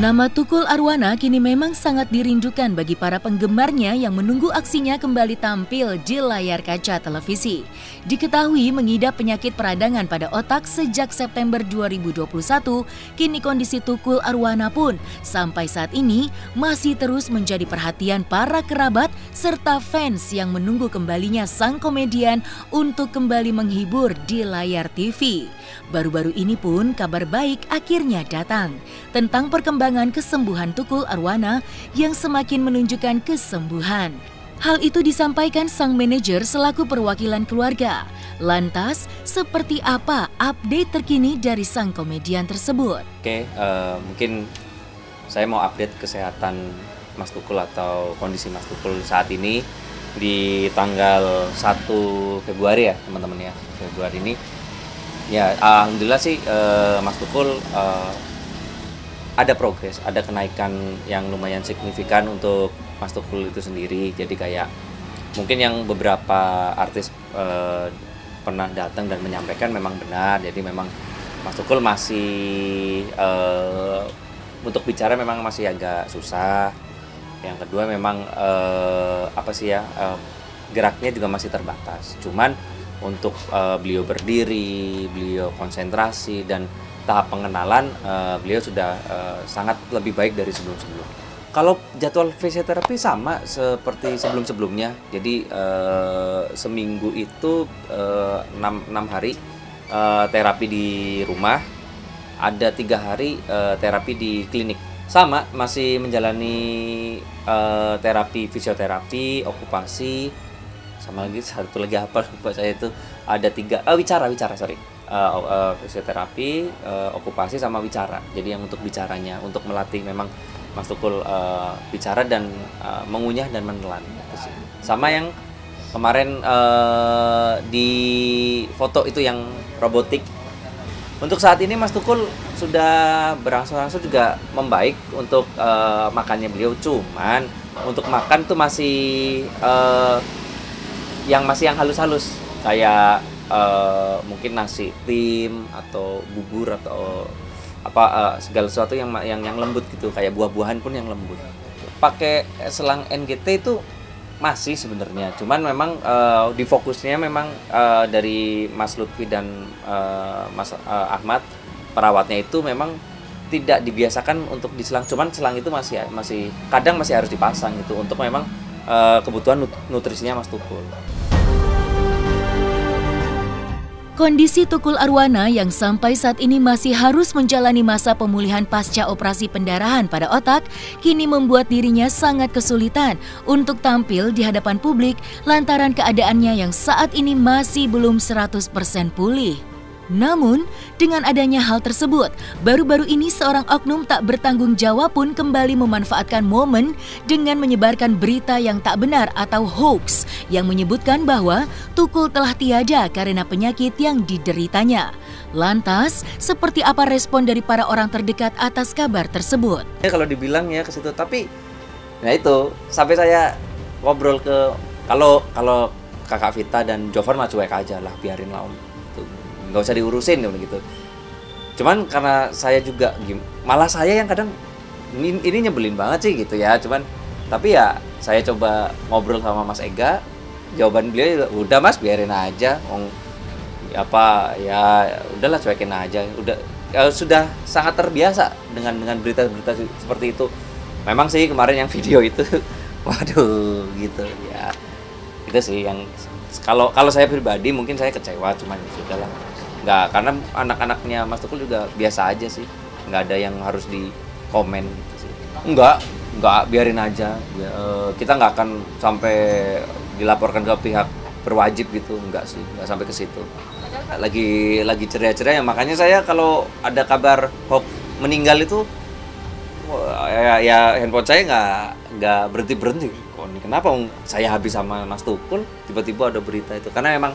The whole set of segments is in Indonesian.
Nama Tukul Arwana kini memang sangat dirindukan bagi para penggemarnya yang menunggu aksinya kembali tampil di layar kaca televisi. Diketahui mengidap penyakit peradangan pada otak sejak September 2021, kini kondisi Tukul Arwana pun sampai saat ini masih terus menjadi perhatian para kerabat serta fans yang menunggu kembalinya sang komedian untuk kembali menghibur di layar TV. Baru-baru ini pun kabar baik akhirnya datang tentang perkembangan kesembuhan Tukul Arwana yang semakin menunjukkan kesembuhan. Hal itu disampaikan sang manajer selaku perwakilan keluarga. Lantas, seperti apa update terkini dari sang komedian tersebut? Mungkin saya mau update kesehatan Mas Tukul atau kondisi Mas Tukul saat ini di tanggal 1 Februari ya teman-teman ya. Februari ini ya alhamdulillah sih Mas Tukul ada progres, ada kenaikan yang lumayan signifikan untuk Mas Tukul itu sendiri. Jadi kayak mungkin yang beberapa artis pernah datang dan menyampaikan memang benar. Jadi memang Mas Tukul masih untuk bicara memang masih agak susah. Yang kedua memang geraknya juga masih terbatas. Cuman untuk beliau berdiri, beliau konsentrasi dan tahap pengenalan beliau sudah sangat lebih baik dari sebelum-sebelumnya. Kalau jadwal fisioterapi sama seperti sebelum-sebelumnya, jadi seminggu itu 6 hari terapi di rumah, ada 3 hari terapi di klinik. Sama, masih menjalani terapi fisioterapi, okupasi, sama lagi satu lagi apa lupa saya itu ada 3 wicara fisioterapi, okupasi sama wicara. Jadi yang untuk bicaranya untuk melatih memang Mas Tukul bicara dan mengunyah dan menelan. Sama yang kemarin di foto itu yang robotik. Untuk saat ini Mas Tukul sudah berangsur-angsur juga membaik untuk makannya beliau. Cuman untuk makan tuh masih yang halus-halus kayak mungkin nasi tim atau bubur atau segala sesuatu yang lembut gitu, kayak buah-buahan pun yang lembut. Pakai selang NGT itu masih sebenarnya, cuman memang di fokusnya memang dari Mas Lutfi dan Mas Ahmad perawatnya itu memang tidak dibiasakan untuk diselang, cuman selang itu masih kadang masih harus dipasang gitu untuk memang kebutuhan nutrisinya Mas Tukul. Kondisi Tukul Arwana yang sampai saat ini masih harus menjalani masa pemulihan pasca operasi pendarahan pada otak, kini membuat dirinya sangat kesulitan untuk tampil di hadapan publik lantaran keadaannya yang saat ini masih belum 100% pulih. Namun, dengan adanya hal tersebut, baru-baru ini seorang oknum tak bertanggung jawab pun kembali memanfaatkan momen dengan menyebarkan berita yang tak benar atau hoax yang menyebutkan bahwa Tukul telah tiada karena penyakit yang dideritanya. Lantas, seperti apa respon dari para orang terdekat atas kabar tersebut? Kalau dibilang ya ke situ, tapi nah itu sampai saya ngobrol ke kalau Kakak Vita dan Jovan mah cuek aja lah, biarin lah om. Nggak usah diurusin gitu. Cuman karena saya juga malah saya yang kadang ini nyebelin banget sih gitu ya. Cuman tapi ya saya coba ngobrol sama Mas Ega, jawaban beliau udah Mas biarin aja. Udahlah cuekin aja. Sudah sangat terbiasa dengan berita-berita seperti itu. Memang sih kemarin yang video itu waduh gitu ya. Itu sih yang kalau saya pribadi mungkin saya kecewa, cuman sudahlah. Nggak, karena anak-anaknya Mas Tukul juga biasa aja sih, nggak ada yang harus di komen gitu sih. Enggak, biarin aja. Kita nggak akan sampai dilaporkan ke pihak berwajib gitu, enggak sih, nggak sampai ke situ. Lagi ceria-ceria ya, makanya saya kalau ada kabar hoax meninggal itu ya handphone saya nggak berhenti. Kenapa saya habis sama Mas Tukul tiba-tiba ada berita itu, karena memang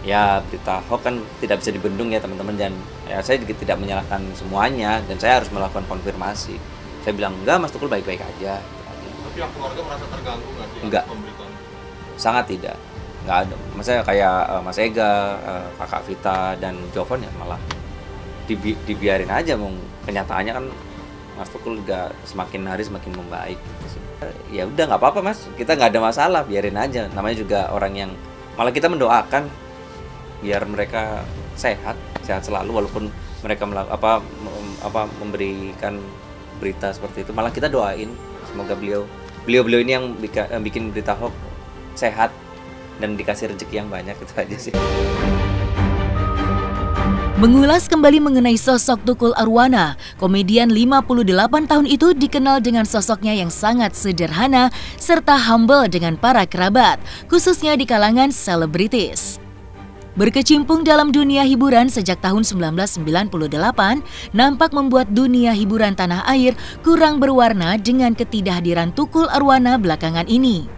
ya berita hoax kan tidak bisa dibendung ya teman-teman, dan ya saya juga tidak menyalahkan semuanya dan saya harus melakukan konfirmasi. Saya bilang enggak, Mas Tukul baik-baik aja. Tapi yang keluarga merasa terganggu nggak sih? Enggak, sangat tidak. Nggak ada. Maksudnya kayak Mas Ega, Kakak Vita dan Jovan ya malah dibiarin aja. Kenyataannya kan Mas Tukul juga semakin hari semakin membaik gitu sih. Ya udah nggak apa-apa Mas, kita nggak ada masalah, biarin aja. Namanya juga orang yang malah kita mendoakan biar mereka sehat selalu, walaupun mereka memberikan berita seperti itu, malah kita doain semoga beliau ini yang bikin berita hoax sehat dan dikasih rezeki yang banyak, itu aja sih. Mengulas kembali mengenai sosok Tukul Arwana, komedian 58 tahun itu dikenal dengan sosoknya yang sangat sederhana serta humble dengan para kerabat, khususnya di kalangan selebritis. Berkecimpung dalam dunia hiburan sejak tahun 1998, nampak membuat dunia hiburan tanah air kurang berwarna dengan ketidakhadiran Tukul Arwana belakangan ini.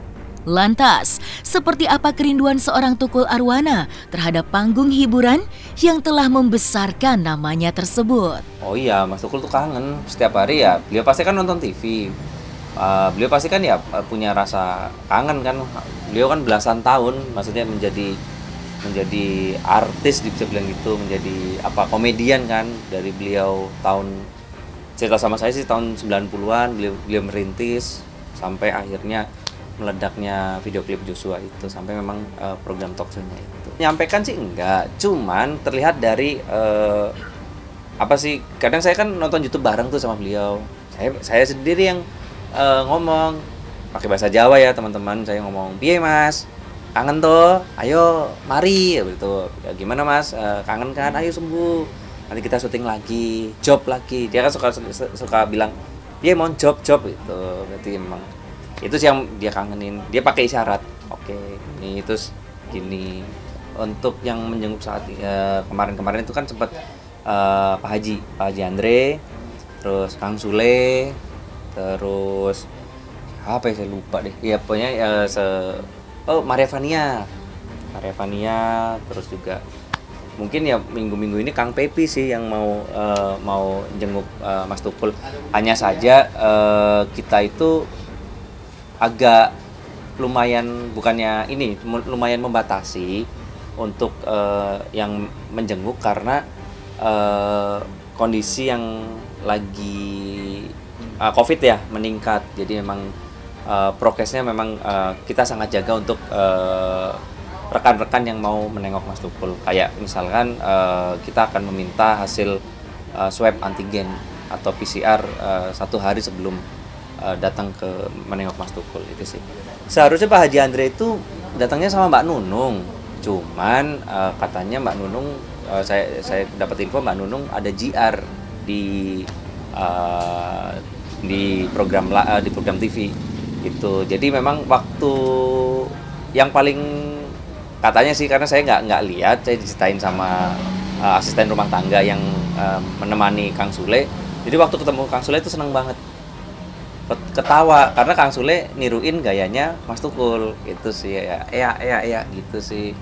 Lantas, seperti apa kerinduan seorang Tukul Arwana terhadap panggung hiburan yang telah membesarkan namanya tersebut? Oh iya, Mas Tukul tuh kangen. Setiap hari ya, beliau pasti kan nonton TV. Beliau pasti kan ya punya rasa kangen kan. Beliau kan belasan tahun, maksudnya menjadi artis, bisa bilang gitu, menjadi komedian kan. Dari beliau cerita sama saya sih tahun 90-an, beliau merintis sampai akhirnya meledaknya video klip Joshua itu, sampai memang program talk show-nya itu. Nyampaikan sih enggak, cuman terlihat dari kadang saya kan nonton YouTube bareng tuh sama beliau. Saya sendiri yang ngomong pakai bahasa Jawa ya teman-teman, saya ngomong, "Piye Mas? Kangen tuh, ayo mari," gitu. Ya, gimana Mas? Kangen kan? Ayo sembuh. Nanti kita syuting lagi, job lagi. Dia kan suka bilang, "Piye mau job gitu." Berarti emang itu sih yang dia kangenin. Dia pakai isyarat. Oke, ini terus gini. Untuk yang menjenguk saat kemarin itu kan sempat Pak Haji Andre, terus Kang Sule, terus apa ya, saya lupa deh. Iya pokoknya Maria Vania, terus juga mungkin ya minggu-minggu ini Kang Pepi sih yang mau jenguk Mas Tukul. Hanya saja kita itu agak lumayan lumayan membatasi untuk yang menjenguk karena kondisi yang lagi COVID ya meningkat. Jadi memang prokesnya memang kita sangat jaga untuk rekan-rekan yang mau menengok Mas Tukul. Kayak misalkan kita akan meminta hasil swab antigen atau PCR 1 hari sebelum datang ke menengok Mas Tukul, itu sih. Seharusnya Pak Haji Andre itu datangnya sama Mbak Nunung, cuman katanya Mbak Nunung, saya dapat info Mbak Nunung ada JR di program TV gitu. Jadi memang waktu yang paling katanya sih, karena saya nggak lihat, saya diceritain sama asisten rumah tangga yang menemani Kang Sule. Jadi waktu ketemu Kang Sule itu seneng banget, ketawa karena Kang Sule niruin gayanya Mas Tukul gitu sih ya gitu sih.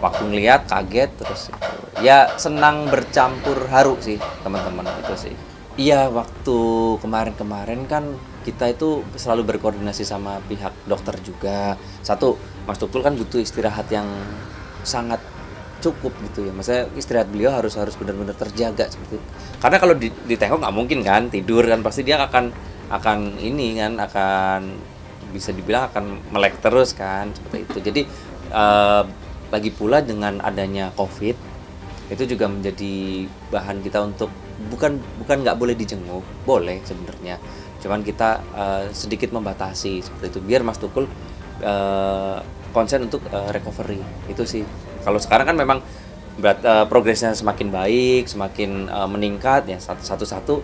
Waktu ngeliat kaget, terus itu ya senang bercampur haru sih teman-teman, itu sih. Iya, waktu kemarin kan kita itu selalu berkoordinasi sama pihak dokter juga. Satu, Mas Tukul kan butuh istirahat yang sangat cukup gitu ya. Maksudnya istirahat beliau harus benar-benar terjaga seperti itu. Karena kalau ditengok nggak mungkin kan tidur kan, pasti dia akan bisa dibilang akan melek terus kan, seperti itu. Jadi lagi pula dengan adanya COVID itu juga menjadi bahan kita untuk bukan nggak boleh dijenguk, boleh sebenarnya, cuman kita sedikit membatasi seperti itu biar Mas Tukul konsen untuk recovery, itu sih. Kalau sekarang kan memang progresnya semakin baik, semakin meningkat ya, satu-satu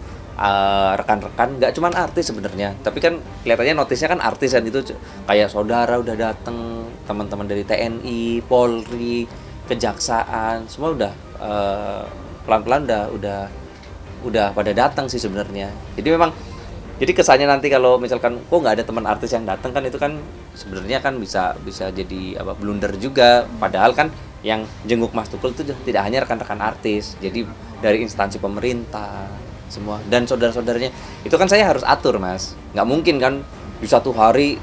rekan-rekan, nggak cuman artis sebenarnya, tapi kan kelihatannya notisnya kan artis kan, itu kayak saudara udah datang, teman-teman dari TNI, Polri, Kejaksaan, semua udah pelan-pelan udah pada datang sih sebenarnya. Jadi kesannya nanti kalau misalkan kok nggak ada teman artis yang datang kan, itu kan sebenarnya kan bisa jadi blunder juga. Padahal kan yang jenguk Mas Tukul itu tidak hanya rekan-rekan artis, jadi dari instansi pemerintah semua dan saudara-saudaranya. Itu kan saya harus atur Mas, nggak mungkin kan di satu hari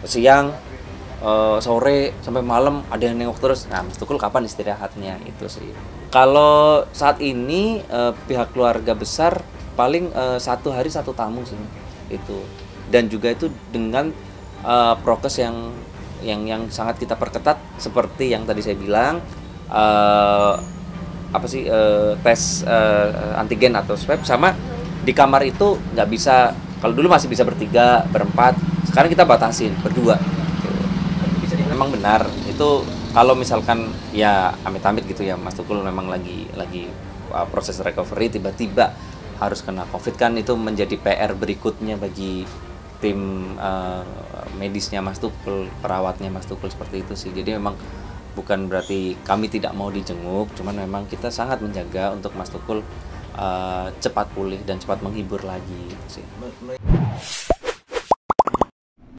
siang sore sampai malam ada yang nengok terus. Nah, Mas Tukul kapan istirahatnya, itu sih. Kalau saat ini pihak keluarga besar paling 1 hari 1 tamu sih itu, dan juga itu dengan prokes yang sangat kita perketat seperti yang tadi saya bilang, tes antigen atau swab, sama di kamar itu nggak bisa, kalau dulu masih bisa bertiga, berempat, sekarang kita batasin berdua. Memang benar itu, kalau misalkan ya amit-amit gitu ya Mas Tukul memang lagi proses recovery, tiba-tiba harus kena COVID, kan itu menjadi PR berikutnya bagi tim medisnya Mas Tukul, perawatnya Mas Tukul, seperti itu sih. Jadi memang bukan berarti kami tidak mau dijenguk, cuman memang kita sangat menjaga untuk Mas Tukul cepat pulih dan cepat menghibur lagi gitu sih.